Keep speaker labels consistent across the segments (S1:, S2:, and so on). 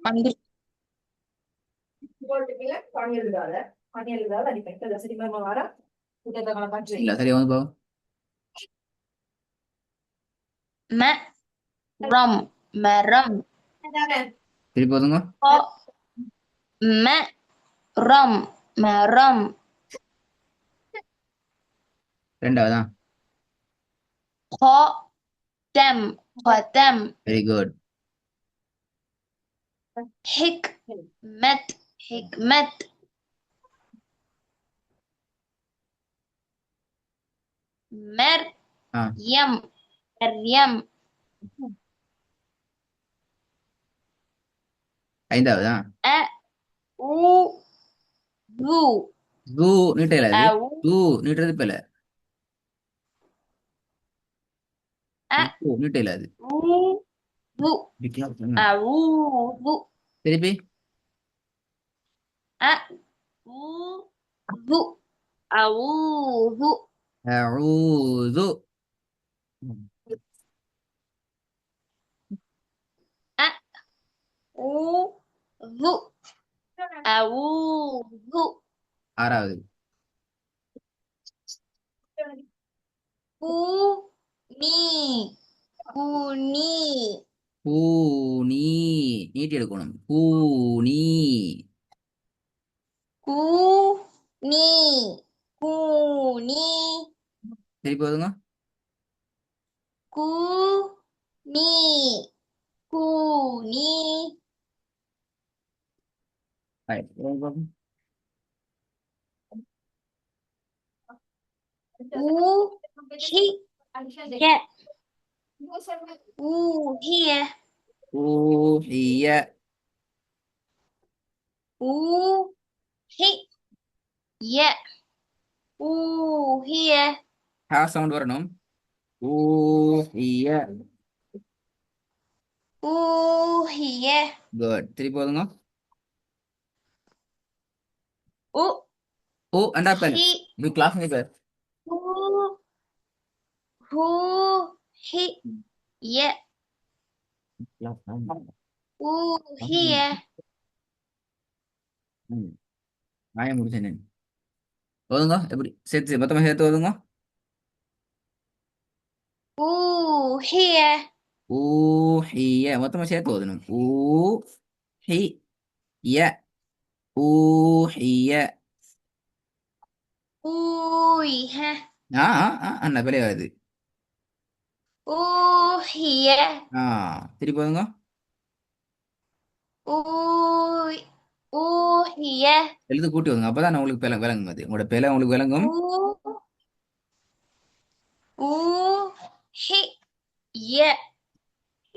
S1: عندك
S2: இல்ல சரி வந்து பாவம்.
S1: مرم مرم
S2: திருப்பி போதுங்க.
S1: مرم مرم
S2: ரெண்டாவதா?
S1: قدم قدم
S2: வெரி குட்.
S1: حكمة حكمة
S2: ஆ
S1: مريم مريم
S2: ஐந்தாவதா?
S1: أعوذ
S2: ஜூ நீட்டையில அது.
S1: أعوذ
S2: ஜூ நீட்டுறது இப்ப இல்ல. நீட்டையில அது. வித்தியாசம்.
S1: أعوذ
S2: திருப்பி.
S1: أعوذ أعوذ
S2: அஊது.
S1: أعوذ أعوذ
S2: ஆறாவது.
S1: كوني كوني
S2: பூனி. நீட்டி எடுக்கணும். பூனி.
S1: كوني كوني
S2: திருப்பி போதுங்க.
S1: كوني كوني
S2: Right.
S1: وهي وهي
S2: ஊஹிய.
S1: وهي وهي
S2: ஹா சவுண்ட் வரணும். ஊஹிய.
S1: وهي
S2: குட். திருப்பி போதுங்க.
S1: وهي
S2: ஓ அண்டா பேர். இது கிளாஸ் பேர்.
S1: وهي وهي
S2: நான் முடிச்சேன். போதுங்க. எப்படி சேர்த்து மொத்தமா சேர்த்து போதுங்க.
S1: وهي
S2: ஊஹிய மொத்தமா சேர்த்து ஓதணும். ஊஹிய. ஊஹிய.
S1: وهي
S2: அண்ணா பிள்ளை வருது.
S1: وهي
S2: ஆ திருப்பி போதுங்க.
S1: وهي
S2: எழுத்து கூட்டி வருங்க. அப்பதான் நான் உங்களுக்கு விளங்கும். அது உங்களோட பிள்ளை உங்களுக்கு விளங்கும்.
S1: وهي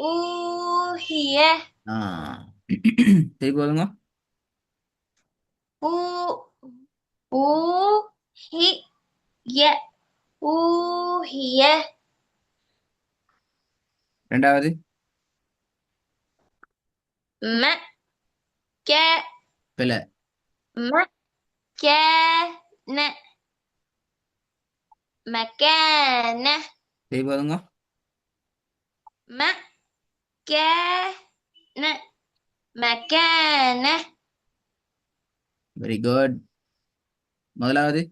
S1: وهي
S2: ஆ திருப்பி போதுங்க.
S1: وهي وهي
S2: ரெண்டாவது.
S1: مكان
S2: பிள்ளை.
S1: مكان مكان
S2: திருப்பி போதுங்க.
S1: مكان مكان
S2: வெரி குட். முதலாவது.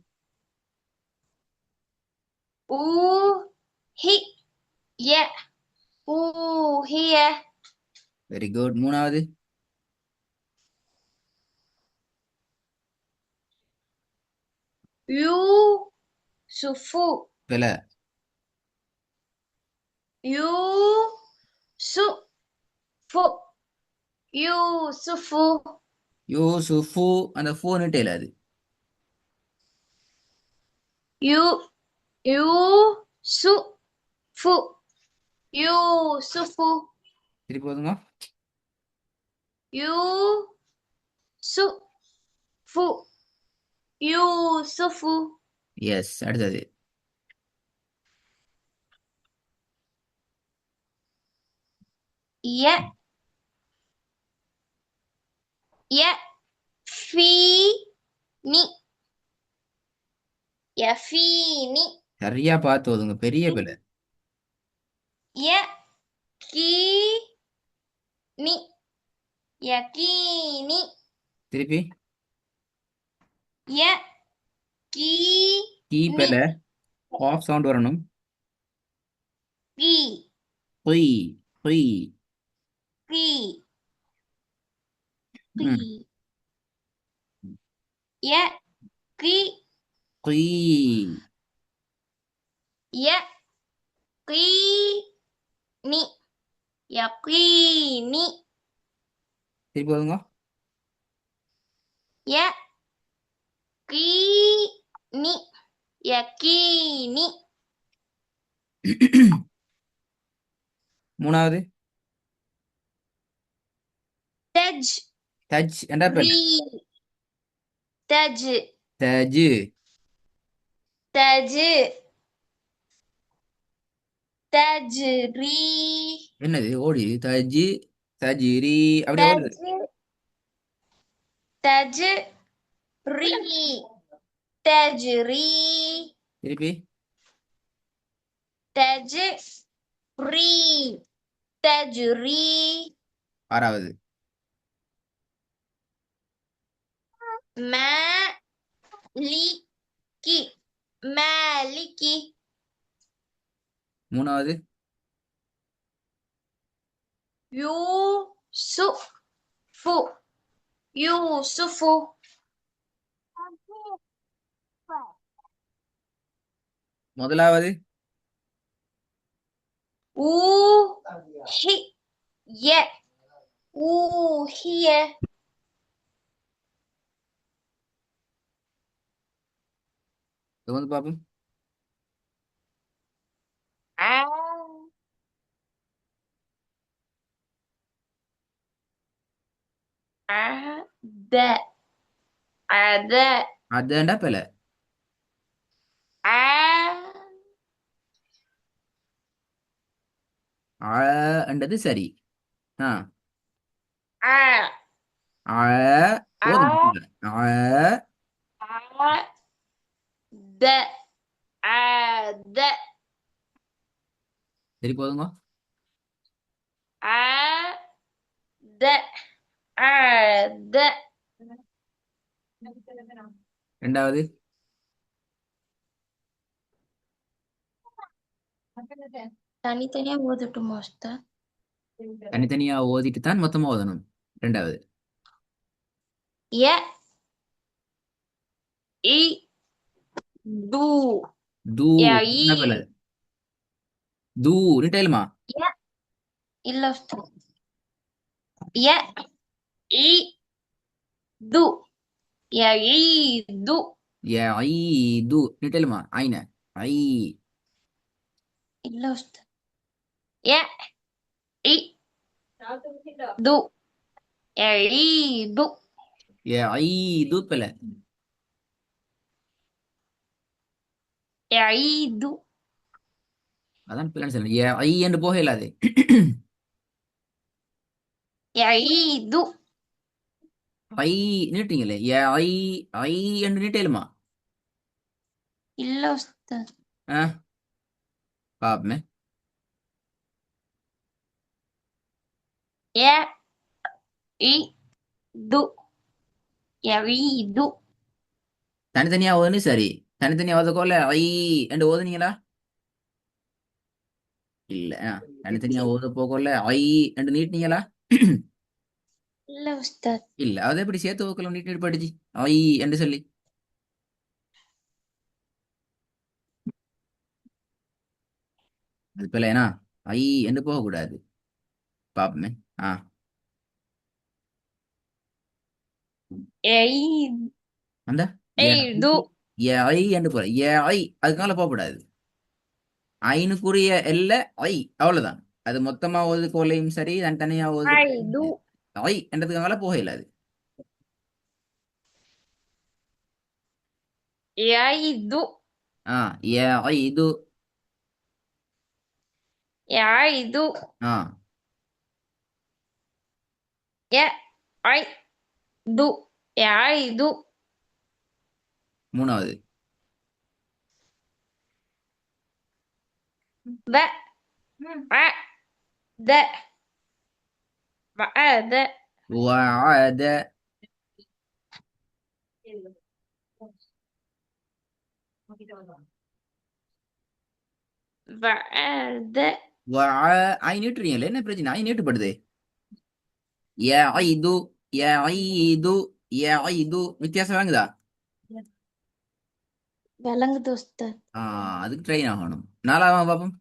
S1: وهي وهي
S2: வெரி குட். மூணாவது.
S1: يوسف
S2: பிள்ளை.
S1: يوسف يوسف
S2: யூசுஃபு அந்த ஃபோன் டெய்ல அது.
S1: يو يوسف يوسف
S2: திருப்பி போதுங்க.
S1: يوسف يوسف
S2: எஸ். அடுத்தது.
S1: ي يفيني يفيني
S2: சரியா பார்த்து ஓதுங்க. பெரிய பிள்ளை.
S1: يكيني Yakini.
S2: திருப்பி கீ
S1: Yakini.
S2: பெல ஆஃப் சவுண்ட் வரணும்.
S1: Ki.
S2: பொய் பொய்.
S1: Ki.
S2: ம்
S1: Ki. Yakini.
S2: பொய்.
S1: Yakini. Yakini.
S2: திருப்பி வருங்க.
S1: Yakini. Yakini.
S2: மூணாவது
S1: Taj.
S2: தஜ் என்ற பெல
S1: Ri. Taj.
S2: தஜு.
S1: Taj. Tajri.
S2: என்னது ஓடி தஜு தஜிரி அப்படி
S1: Taj.
S2: ஓடுது.
S1: Tajri. Tajri.
S2: திருப்பி
S1: Tajri. Tajri.
S2: ஆறாவது
S1: Maliki. Maliki.
S2: மூணாவது
S1: Yusufu. Yusufu.
S2: முதலாவது
S1: Uhiye. Uhiye.
S2: இது வந்து பாப்போம்.
S1: Ada. Ada.
S2: அதேண்டா பெல
S1: A.
S2: என்றது சரி. ஆ
S1: A.
S2: Ah
S1: A.
S2: ஓதுங்க. ஆ
S1: د. عاد.
S2: திருப்பி ஓதுங்க.
S1: عاد. عاد.
S2: ரெண்டாவது
S1: தனித்தனியா ஓதட்டுமா உஸ்தாத்?
S2: தனித்தனியா ஓதிட்டு தான் மொத்தமா ஓதணும். ரெண்டாவது
S1: ய. இ. து.
S2: தூ
S1: ய. இ.
S2: என்ன பெல தூ ரிட்டைலுமா
S1: ய. இல்ல உஸ்தாத். ய. இ. து. ய. இ. து.
S2: ஏ ஐ தூ ரிட்டைலுமா ஐன ஐ
S1: இல்ல உஸ்தாத். ய. இ. து. ய. இ. து.
S2: ஏ ஐ தூ பெல
S1: ய. இ. து.
S2: அதான் பிள்ளைன்னு சொல்லணும். ஏ ஐ என்று போக இயலாது.
S1: ய. இ. து.
S2: ஐ நீட்டீங்களே ஏ ஐ ஐ என்று நீட்டலுமா
S1: இல்ல உஸ்தாத்.
S2: ஆ பாப்பமே.
S1: ய. இ. து. ய. இ. து.
S2: தனித்தனியா ஓதுன்னு சரி. தனித்தனியா ஓதக்கோல ஐ என்று ஓதுனீங்களா இல்ல. தனித்தனியா ஓத போகல ஐ என்று நீட்டினீங்களா
S1: இல்ல உஸ்தாத்.
S2: இல்ல. அதை எப்படி சேர்த்து ஓக்கல நீட்டிட்டு படிச்சு ஐ என்று சொல்லி அது பிள்ளை ஏன்னா ஐ என்று போகக்கூடாது. பாப்பமே. ஆ
S1: ய. இ.
S2: அந்த ஏ
S1: து.
S2: ஏ ஐ என்று போற ஏ ஐ அதுக்கால போகக்கூடாது. ஐனுக்குரிய எல்ல ஐ அவ்வளவுதான். அது மொத்தமா ஓது கோலையும் சரி தனித்தனியா ஓது
S1: ஐ. து.
S2: ஐ என்றதுக்காக போக இயலாது.
S1: ய. இ. து.
S2: ஆ ஏ ஐ இது
S1: ய. இ. து.
S2: ஆ
S1: ய. ஐ. து. ய. இ. து.
S2: மூணாவது
S1: வ. அ. த. வ. அ. த.
S2: وعد
S1: بعد
S2: ஐ நீட்டுறீங்களே என்ன பிரச்சனை ஐ நீட்டுப்படுது يعيد يعيد يعيد வித்தியாசம் வாங்குதா
S1: விளங்குது உஸ்தாத்.
S2: அதுக்கு ட்ரெயின் ஆகணும் நாலாவது பாப்போம்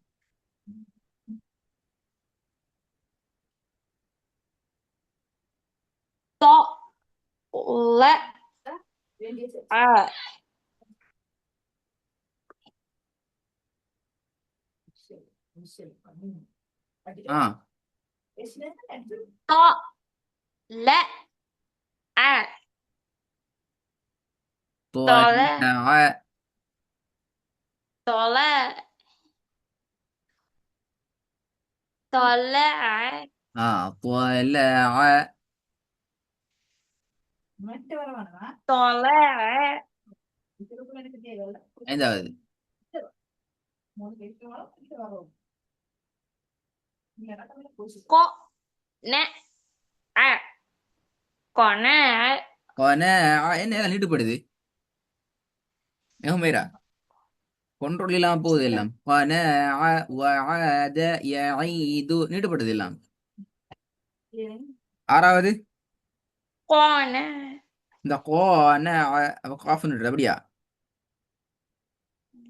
S1: طلع
S2: ஆ
S1: طلع طلع
S2: طلع
S1: طلع طلع
S2: طلع
S1: طلع
S2: ஐந்தாவது
S1: قناع قناع
S2: قناعة என்ன எல்லாம் நீட்டுப்படுது ஹுமைரா கண்ட்ரோல் இல்லாம போகுது எல்லாம் قناعة وعاد يعيد நீட்டுப்படுது எல்லாம் ஆறாவது
S1: قناع
S2: இந்த قناعة காஃப் நீட்டுறது அப்படியா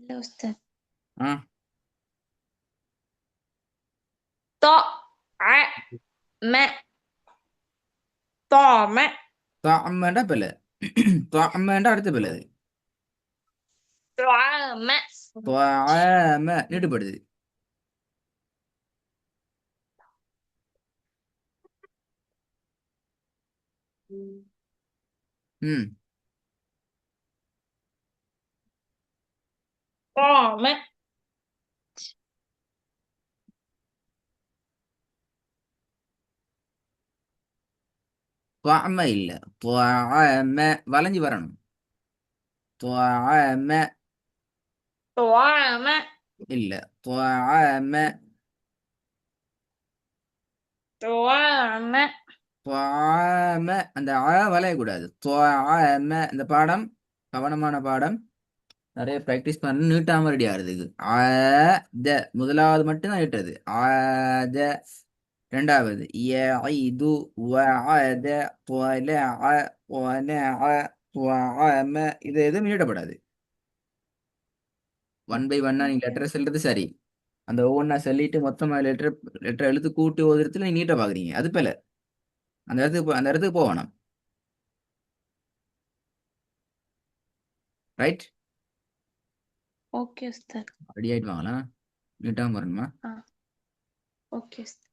S1: لا أستاذ.
S2: ஆ
S1: طعم طعم
S2: தாமண்டா பிள்ளை தாமண்டா அடுத்த பிள்ளை
S1: طعام
S2: طعام நீட்டுப்படுது ம்
S1: طعم
S2: طعم இல்ல طعام வளைஞ்சு வரணும் طعام
S1: طعام
S2: இல்ல طعام
S1: طعام
S2: طعام அந்த வளையக்கூடாது طعام இந்த பாடம் கவனமான பாடம் நிறைய பிராக்டிஸ் பண்ண நீட்டாம ரெடி ஆகுறதுக்கு த முதலாவது மட்டும்தான் நீட்டுறது த ரெண்டாவது யஐது வஅத طلع طنع طعم இது எதுவும் நீட்டப்படாது ஒன் பை ஒன்னா நீங்க லெட்டர் சொல்றது சரி அந்த ஒவ்வொன்றா சொல்லிட்டு மொத்தமா லெட்டர் லெட்டர் எழுத்து கூட்டி ஓதுறதுல நீங்க நீட்டா பாக்குறீங்க அது போல அந்த இடத்துக்கு போகணும் ரைட்
S1: ஓகே உஸ்தாத்.
S2: ரெடி ஆயிட்டு வாங்களா நீட்டாம வரணுமா
S1: ஓகே உஸ்தாத்.